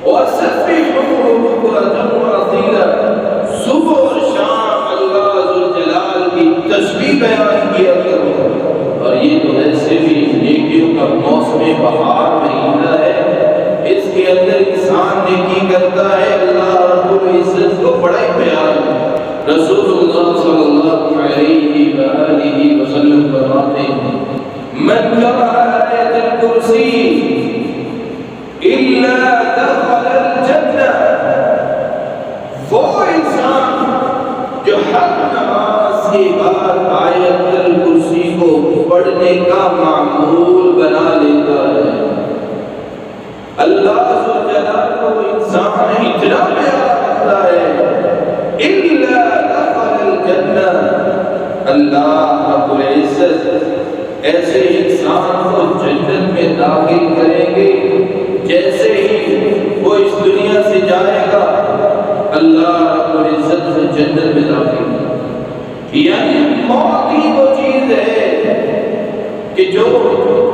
وسبحوه بكرة وأصيلا، صبح اور شام اللہ ذوالجلال کی تسبیح بیان کیا کرو۔ اور یہ تو ایسے بھی نیکیوں کا موسم بہار مہینہ ہے، اس کے اندر انسان نیکی کرتا ہے، اللہ رب العزت کو بڑا ہی پیار ہے۔ رسول اللہ صلی اللہ علیہ وآلہ وسلم فرماتے ہیں من قرأ آیت الکرسی الا دخل الجنہ، وہ انسان جو ہر نماز کے بعد آیت الکرسی کو پڑھنے کا معمول بنا لیتا ہے، اللہ ذوالجلال کو انسان اتنا پیارا کرتا ہے، الا دخل الجنہ، اللہ رب العزت ایسے انسان کو جنت میں داخل کریں گے جیسے ہی وہ اس دنیا سے جائے گا اللہ رب العزت سے جنت میں داخل کرے۔ یعنی موت ہی وہ چیز ہے کہ جو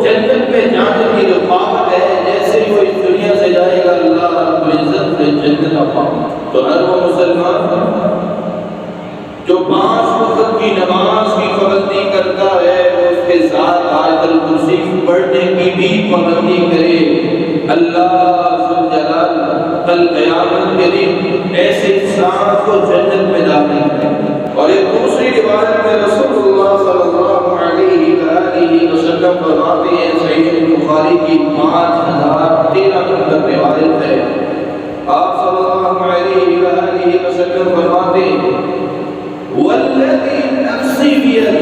جنت میں جانے کی رفاقت ہے، جیسے ہی وہ اس دنیا سے جائے گا اللہ رب العزت سے جنت عطا۔ تو ہر وہ مسلمان جو 5 وقت کی نماز کی پابندی کرتا ہے وہ اس کے ساتھ آیت الکرسی پڑھنے کی بھی پابندی کرے، اللہ ذوالجلال کل قیامت کے دن ایسے انسان کو جنت میں داخل کرے۔ اور ایک دوسری روایت میں رسول اللہ صلی اللہ علیہ وآلہ وسلم فرماتے ہیں، صحیح بخاری کی 5013 نمبر روایت ہے، آپ صلی اللہ علیہ وآلہ وسلم فرماتے ہیں والذی نفسی بیدہ،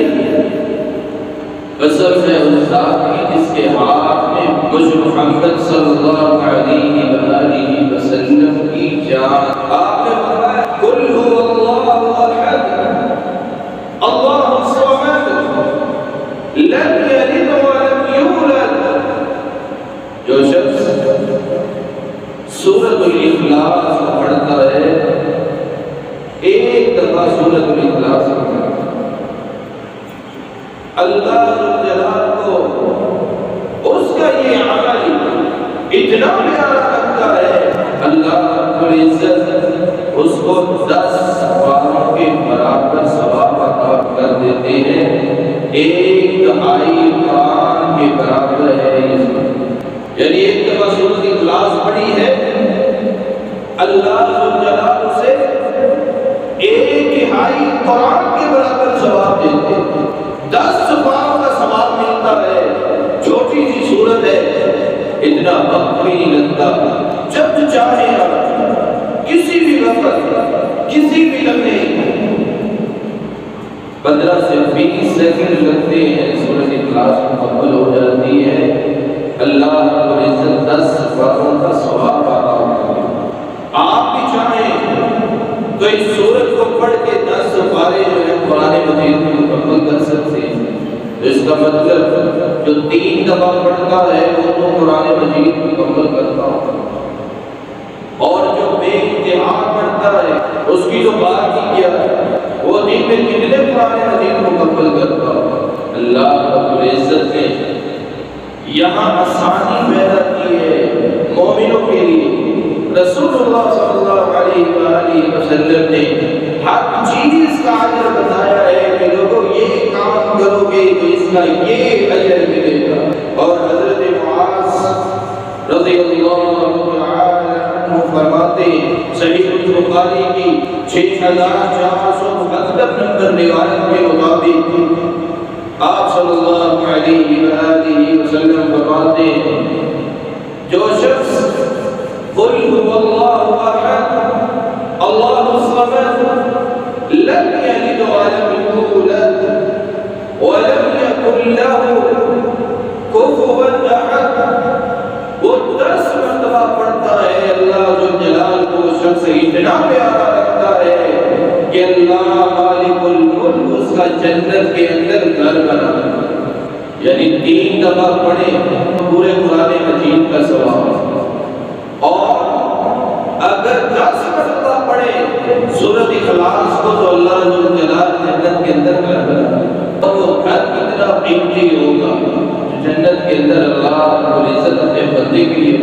قسم ہے اس ذات کی جس کے ہاتھ میں مجھ محمد صلی اللہ علیہ وآلہ وسلم کی جان۔ آپ نے فرمایا قل هو اللہ احد اللہ الصمد لم یلد ولم یولد، جو شخص سورۃ الاخلاص پڑھتا ہے، ایک دفعہ سورۃ الاخلاص پڑھتا ہے، اللہ ذوالجلال کو اس کا یہ عمل اتنا پیارا لگتا ہے، اللہ رب العزت اس کو 10 باروں کے برابر ثواب عطا کر دیتے ہیں، 1/2 قرآن کے برابر ہے یہ۔ یعنی ایک دفعہ سورۃ الاخلاص پڑھی ہے، اللہ ذوالجلال اسے 1/2 قرآن کے برابر ثواب دیتے ہیں، 10 باروں کا ثواب ملتا ہے۔ چھوٹی سی سورت ہے، اتنا وقت بھی نہیں لگتا، جب چاہے کسی بھی وقت کسی بھی لمحے 15 سے 20 سیکنڈ لگتے ہیں، سورۃ اخلاص مکمل ہو جاتی ہے، اللہ رب العزت 10 باروں کا ثواب عطا کرتا ہے۔ آپ بھی چاہیں تو اس سورت کو پڑھ کے 10 پارے جو ہے قرآن مجید میں مکمل کر سکتے ہیں۔ تو اس کا مطلب جو 3 دفعہ پڑھتا ہے وہ تو قرآن مجید مکمل کرتا ہوگا، اور جو بے انتہا پڑھتا ہے اس کی تو بات ہی کیا ہے، وہ دن میں کتنے قرآن مجید مکمل کرتا ہوگا۔ اللہ رب العزت نے یہاں آسانی پیدا کی ہے مومنوں کے لیے۔ رسول اللہ صلی اللہ علیہ وآلہ وسلم نے ہر چیز کا اجر بتایا ہے کہ لوگوں یہ کام کرو گے تو اس کا یہ اجر ملے گا۔ اور حضرت معاذ رضی اللہ تعالی عنہ فرماتے ہیں، صحیح بخاری کی 6472 نمبر روایت کے مطابق آپ صلی اللہ علیہ وآلہ وسلم فرماتے ہیں، جو شخص قل هو اللہ احد اللہ الصمد لم یلد ولم یولد ولم یکن له کفوا احد، وہ 10 مرتبہ پڑھتا ہے، اللہ ذوالجلال کو شخص اتنا پیارا لگتا ہے کہ اللہ مالک الملک اس کا جنت کے اندر گھر بنا دیتا ہے۔ یعنی 3 دفعہ پڑھے پورے قرآن مجید کا ثواب، اور اگر 10 مرتبہ پڑھے سورۃ اخلاص کو تو اللہ ذوالجلال جنت کے اندر گھر بنا، اور وہ گھر کتنا قیمتی ہوگا جو جنت کے اندر اللہ رب العزت اپنے بندے کے لیے